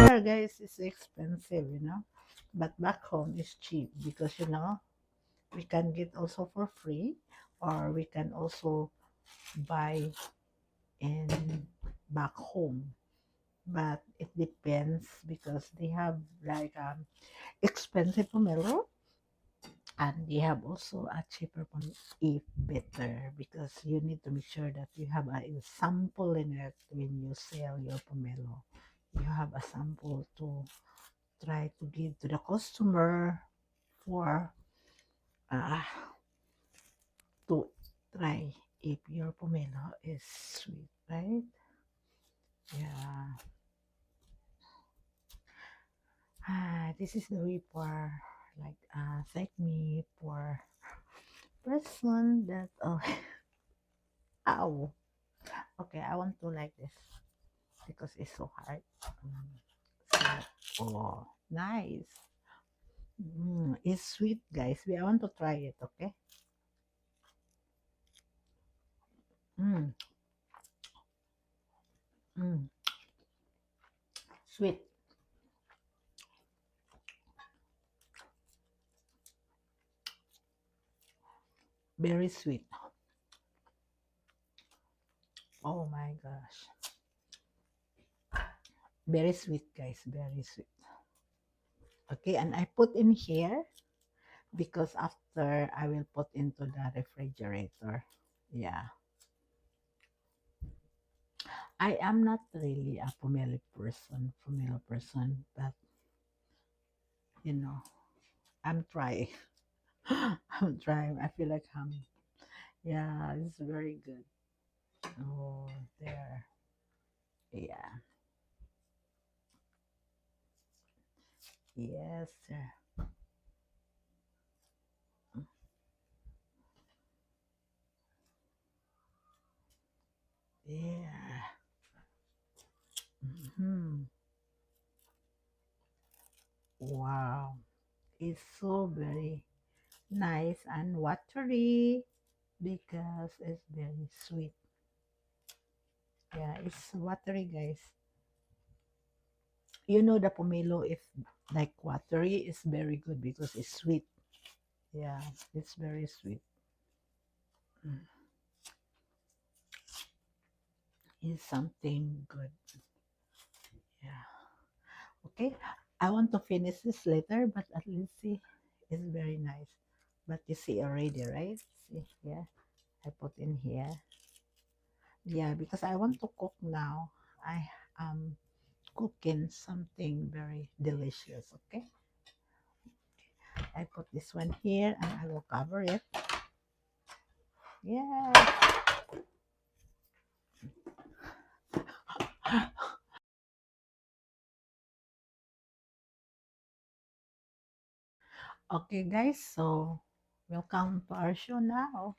here, guys, it's expensive, but back home is cheap because, we can get also for free, or we can also buy in back home. But it depends because they have like expensive pomelo, and they have also a cheaper one if better, because you need to make sure that you have a sample in it when you sell your pomelo. You have a sample to try to give to the customer for uh, to try if your pomelo is sweet, right? Yeah. This is the way for like thank me for person that ow. Okay, I want to like this because it's so hard. Oh, nice. It's sweet, guys. I want to try it. Okay. Mm, mm, sweet, very sweet. Oh my gosh, very sweet, guys. Very sweet. Okay, and I put in here because after I will put into the refrigerator. Yeah, I am not really a pomelo person, but you know, I'm trying. I'm trying. I feel like yeah, it's very good. Oh, there. Yeah. Yes, sir. Yeah. Hmm. Wow. It's so very nice and watery because it's very sweet. Yeah, it's watery, guys. The pomelo, if like watery, is very good because it's sweet. Yeah, it's very sweet. Mm, it's something good. Yeah. Okay. I want to finish this later, but at least see, it's very nice. But you see already, right? See, yeah, I put in here. Yeah, because I want to cook now. I am cooking something very delicious. Okay. I put this one here and I will cover it. Yeah. Okay, guys. So welcome to our show now.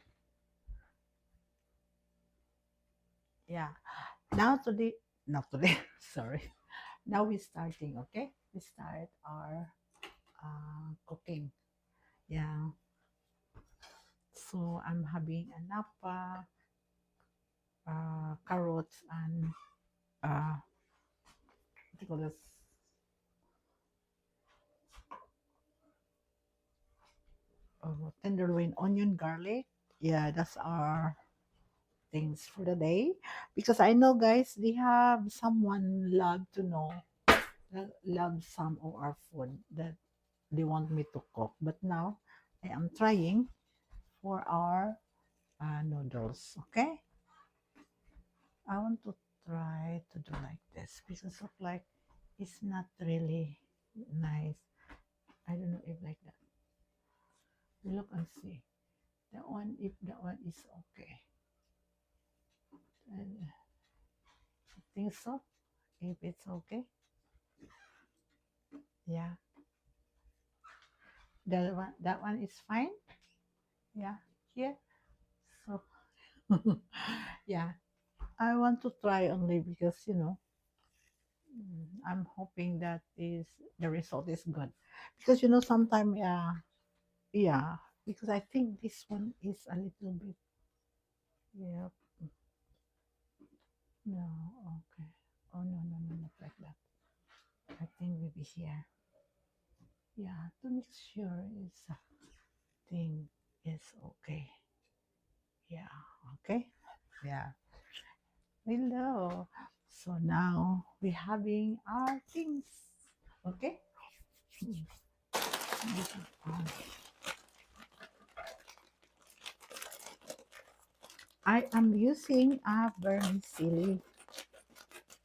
Yeah. Now today, not today. Sorry. Now we're starting. Okay. We start our cooking. Yeah. So I'm having a napa, carrots, and what do you call this? Tenderloin, onion, garlic. Yeah, that's our things for the day. Because I know, guys, they have someone love to know, love some of our food that they want me to cook. But now I am trying for our noodles. Okay, I want to try to do like this because of like it's not really nice. I don't know if like that. Look and see that one, if that one is okay. And I think so. If it's okay, yeah. That one is fine. Yeah, here. So yeah, I want to try only because I'm hoping that is the result is good because sometimes yeah, because I think this one is a little bit, yeah. No, okay. Oh, no, no, no, not like that. thing will be here. Yeah, to make sure it's thing is okay. Yeah, okay. Yeah. Hello. So now we're having our things. Okay. This is I am using a vermicelli.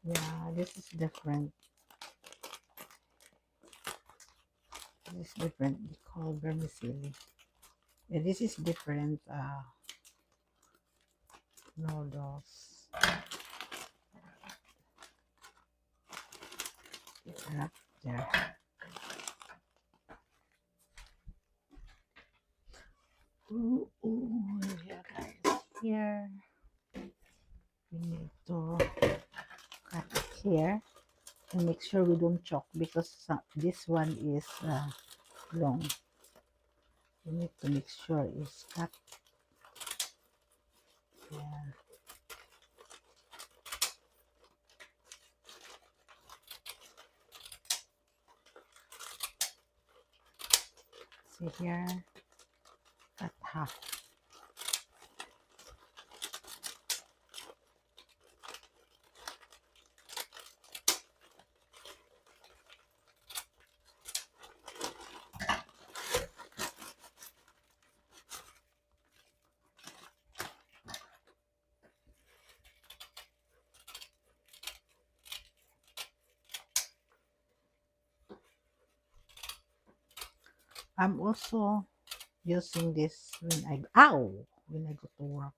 Yeah, this is different. This is different. We call vermicelli. Yeah, this is different noodles. It's not there. Ooh, yeah, guys. Here we need to cut it here and make sure we don't choke because this one is long. We need to make sure it's cut. Yeah. See here, cut half. I'm also using this when I go to work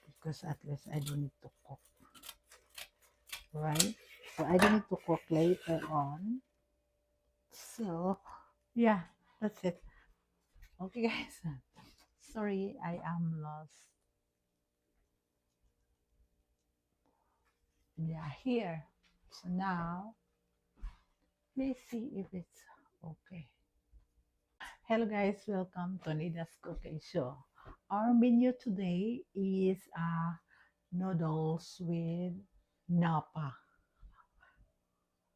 because at least I don't need to cook, right? So I don't need to cook later on. So yeah, that's it. Okay, guys. Sorry, I am lost. Yeah, here. So now let's see if it's okay. Hello guys, welcome to Nida's Cooking Show. Our menu today is noodles with napa,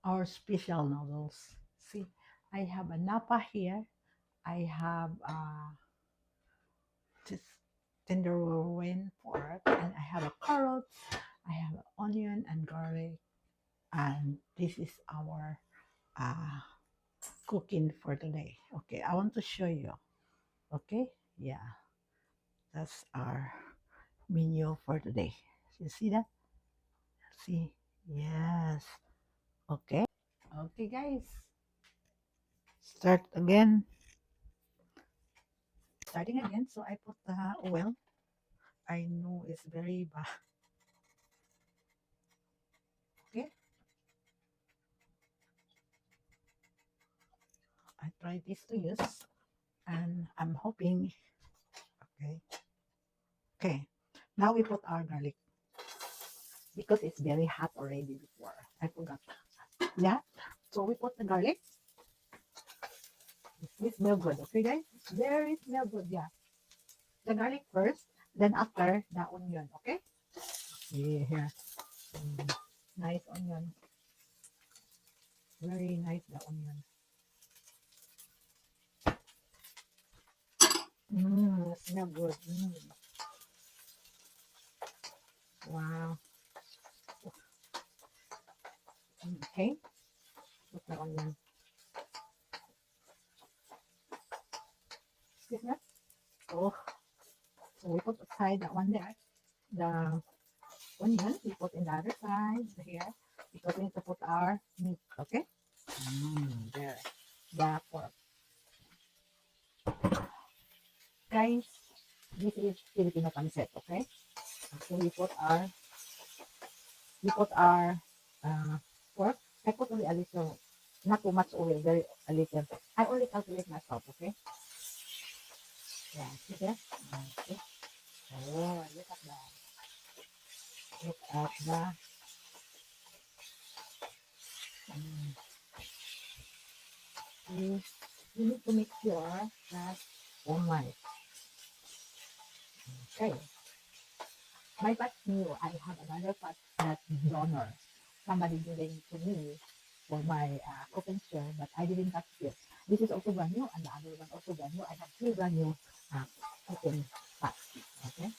our special noodles. See, I have a napa here. I have this tenderloin pork, and I have a carrots. I have onion and garlic, and this is our uh, cooking for today. Okay, I want to show you. Okay, yeah, that's our menu for today. You see that? See? Yes. Okay. Okay, guys. Start again. Starting again. So I put the oil. I know it's very bad. Okay. I try this to use, and I'm hoping. Okay. Okay. Now we put our garlic because it's very hot already before. I forgot. Yeah. So we put the garlic. It smells good. Okay, guys. Very smell good. Yeah. The garlic first, then after the onion. Okay. Yeah. Here. Nice onion. Very nice the onion. Smell good. Wow. Okay. Put the onion. Excuse me. Oh, so we put aside that one there. The onion we put in the other side here because we need to put our meat. Okay. There. The pork. Guys, this is Filipino pancit. Okay. So we put our uh, pork. I put only a little, not too much oil, very a little. I only calculate myself, okay? Yeah, see there? Okay. Oh, look at the, um, you need to make sure that, oh my, okay. My pot new, I have another pot that donor. Somebody giving to me. for my cooking show, but I didn't touch this. This is also brand new, and the other one also brand new. I have three brand new uh, cooking pots. Okay,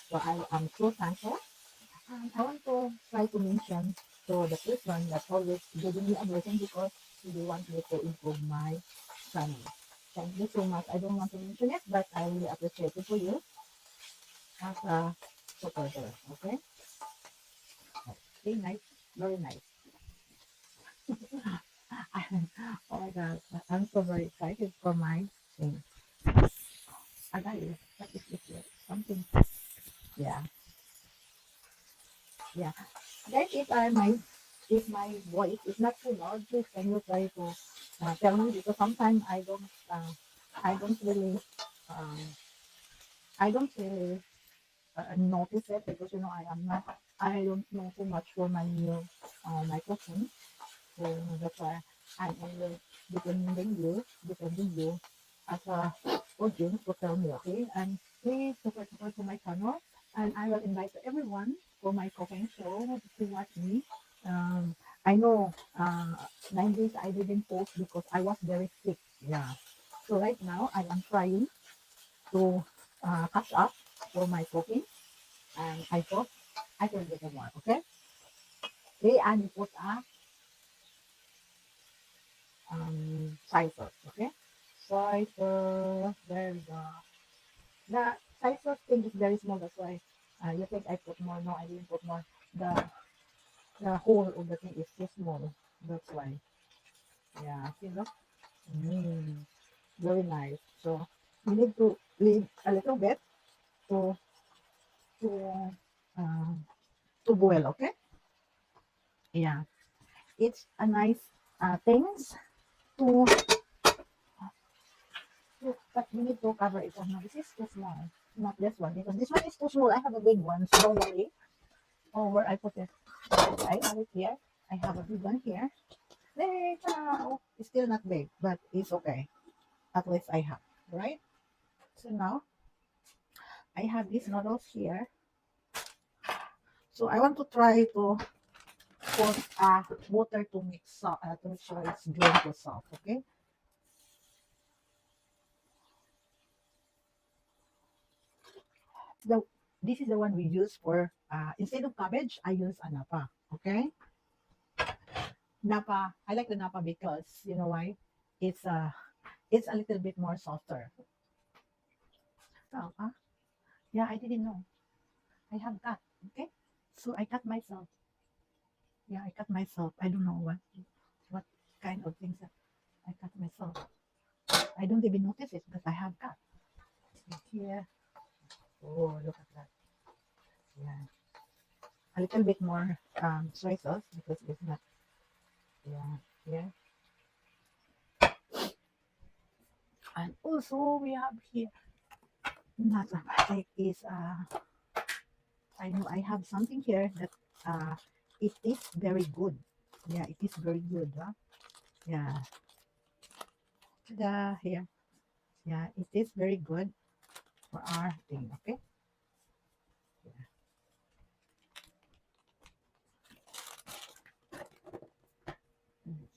so I am so thankful. I want to try to mention to the person that always giving me a blessing because they want me to improve my channel. Thank you so much. I don't want to mention it, but I really appreciate it for you as a supporter. Okay, okay, nice, very nice. Oh my God, I'm so very excited for my thing. Agay, what is this? Something. Yeah, yeah. Guys, if my voice is not too loud, please can you try to tell me because sometimes I don't really um, I don't really notice it because I don't know too much for my new microphone, so that's why I'm only depending you as a audience to tell me, okay? And please support to my channel, and I will invite everyone for my cooking show to watch me. Um, I know 9 days I didn't post because I was very sick. Yeah. So right now I am trying to catch up for my cooking, and I hope I can get more. Okay. Okay, and put a cipher. Okay. Cipher. There we go. The cipher thing is very small. That's why you think I put more. No, I didn't put more. The whole of the thing is too small. That's why. Yeah. See, look. Mm, very nice. So you need to leave a little bit to to uh, to boil. Okay. Yeah. It's a nice things to, but you need to cover it. Oh, no, this is too small. Not this one because this one is too small. I have a big one. So don't worry. Oh, where I put it. I have it here. I have a big one here. There, ciao. It's still not big, but it's okay. At least I have, right? So now I have these noodles here. So I want to try to put water to to make sure it's going to soft. Okay. The This is the one we use for instead of cabbage, I use a napa. Okay. Napa. I like the napa because you know why? It's it's a little bit more softer. So, yeah, I didn't know. I have cut. Okay. So I cut myself. Yeah, I cut myself. I don't know what kind of things that I cut myself. I don't even notice it because I have cut. Here. Oh, look at that. Yeah. A little bit more soy sauce because it's not, yeah, yeah. And also we have here, not like is, I know I have something here that uh, it is very good. Yeah, it is very good. Huh? Yeah. Here. Yeah, it is very good for our thing. Okay. Yeah. Mm.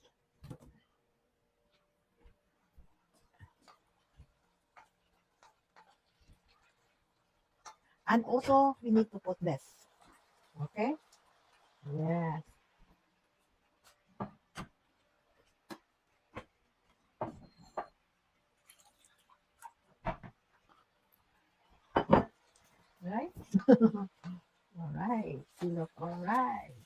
And also we need to put this. Okay. Yes. Right. All right. You look all right.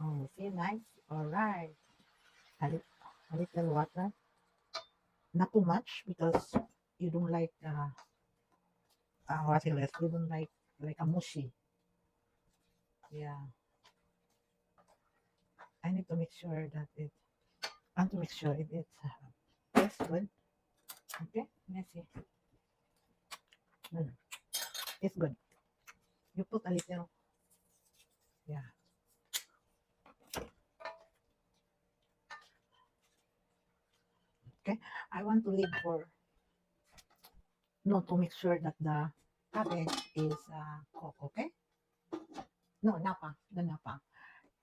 Oh, see, nice. All right. A, lit- a little water. Not too much because you don't like what else? You don't like a mushy. Yeah. I need to make sure that it. I want to make sure it's tastes good. Okay. Let's see. Mm, it's good. You put a little. Yeah. Okay. I want to leave for no to make sure that cabbage is cook, okay? No, napa, the napa.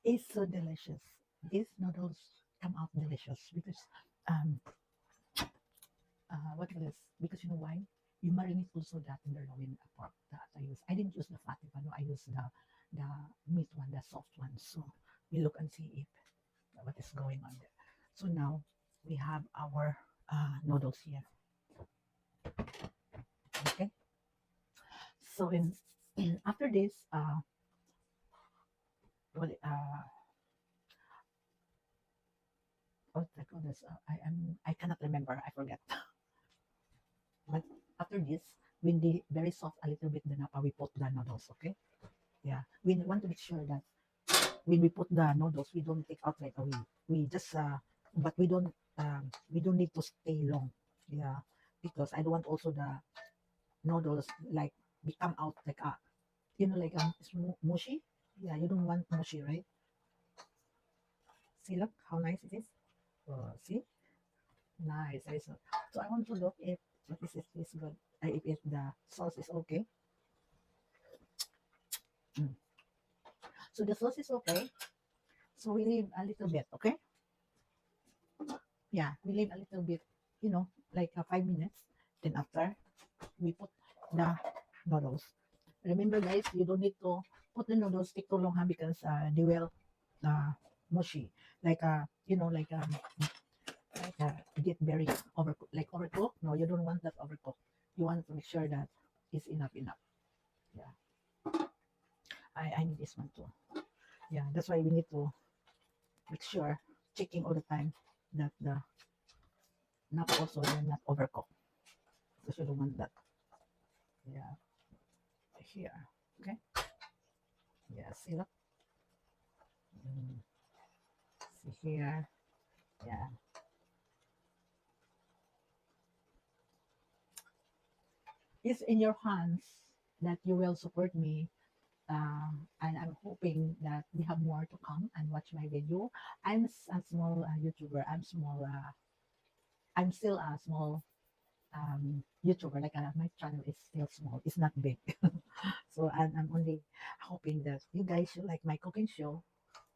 It's so delicious. These noodles come out delicious because um what it is because you know why? You marinate also that in the loin pork that I use. I didn't use the fatty one, no, I used the meat one, the soft one. So we look and see if what is going on there. So now we have our noodles here. Okay. So in after this, what what I call this? I cannot remember. I forget. But after this, when they very soft a little bit, the napa we put the noodles. Okay. Yeah. We want to make sure that when we put the noodles, we don't take out right away. We just but we don't need to stay long. Yeah, because I don't want also the noodles like become out like like mushy. Yeah, you don't want mushy, right? See, look how nice it is. See, nice. So I want to look if this is good. If the sauce is okay. Mm. So the sauce is okay. So we leave a little bit, okay? Yeah, we leave a little bit, like 5 minutes. Then after, we put the noodles. Remember, guys, you don't need to put the noodles take too long because they will uh, mushy. Like get very overcooked. Like overcooked. No, you don't want that overcooked. You want to make sure that it's enough. Yeah, I need this one too. Yeah, that's why we need to make sure checking all the time that the not also they're not overcooked because you don't want that. Yeah, here. Okay. Yeah, see look. Mm, see here. Yeah. It's in your hands that you will support me. And I'm hoping that we have more to come and watch my video. A small YouTuber. I'm still a small YouTuber. Like my channel is still small. It's not big. So I'm only hoping that you guys should like my cooking show.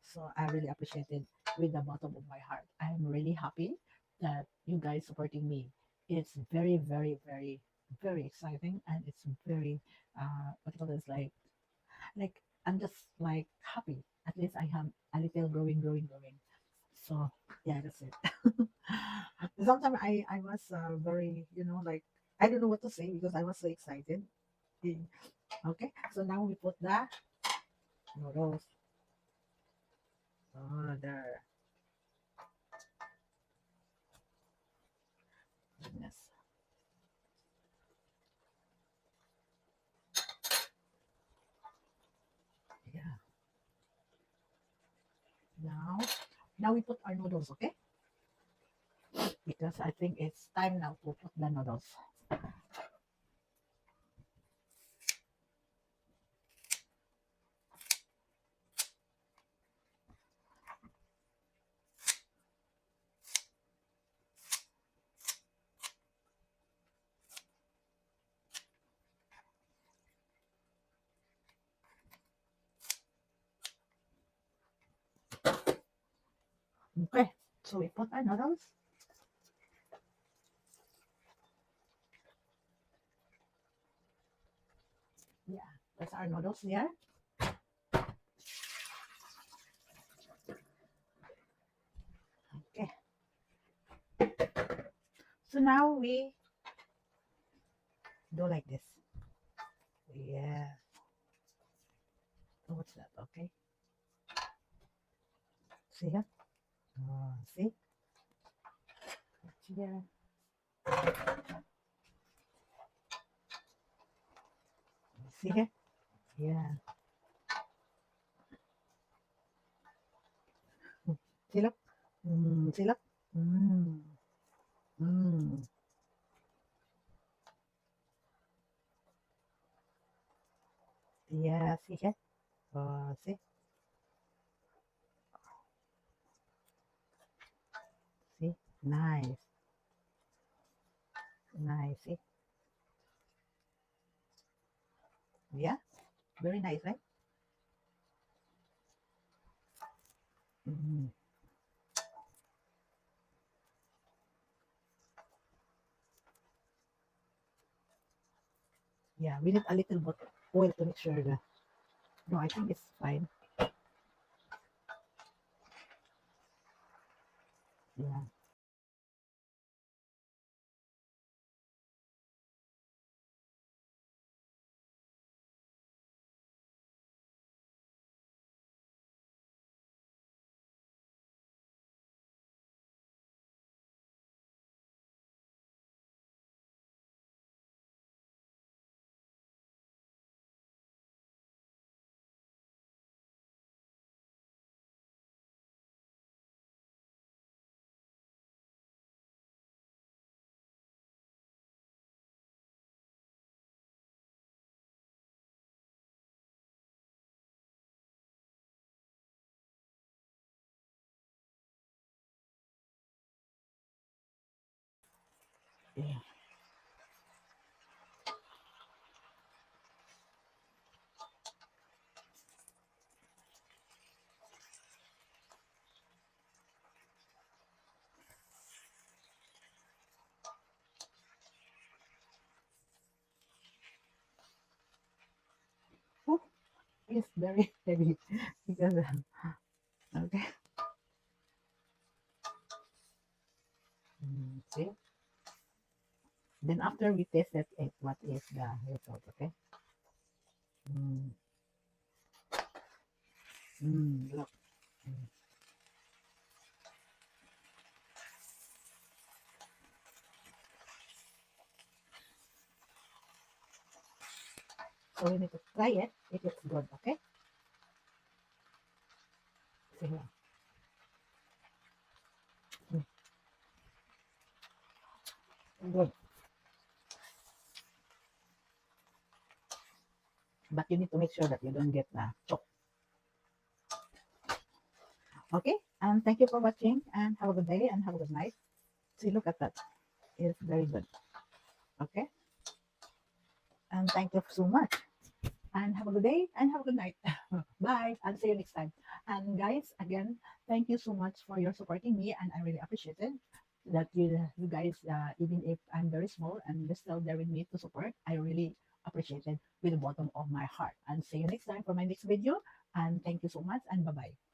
So I really appreciate it with the bottom of my heart. I'm really happy that you guys supporting me. It's very, very, very, very exciting, and it's very what do you call this, like I'm just like happy. At least I have a little growing. So yeah, that's it. Sometimes I was very like I don't know what to say because I was so excited. Mm. Okay, so now we put the noodles. Oh, there. Goodness. Yeah. Now, now we put our noodles, okay? Because I think it's time now to put the noodles. Okay, so we put our noodles. Yeah, that's our noodles here. Okay, so now we do like this. Yeah. So what's that? Okay. See here? See? Here. See here? Yeah. See look? See look? Mm. Mm. Yeah, see here? See? See? Nice. Nice. See? Yeah, very nice, right? Mm. Yeah, we need a little bit oil to make sure that. No, I think it's fine. Yeah, yeah. Oh, it's very heavy because, okay. See? Then after we tasted it, what is the result, okay? Mm, look. Mm. So we need to try it if it's good, okay? See here. Mm, good. But you need to make sure that you don't get choked. Okay? And thank you for watching and have a good day and have a good night. See, look at that. It's very good. Okay? And thank you so much. And have a good day and have a good night. Bye. And see you next time. And guys, again, thank you so much for your supporting me. And I really appreciate it that you guys, even if I'm very small and you're still there with me to support, I really appreciate it with the bottom of my heart. And see you next time for my next video. And thank you so much and bye bye.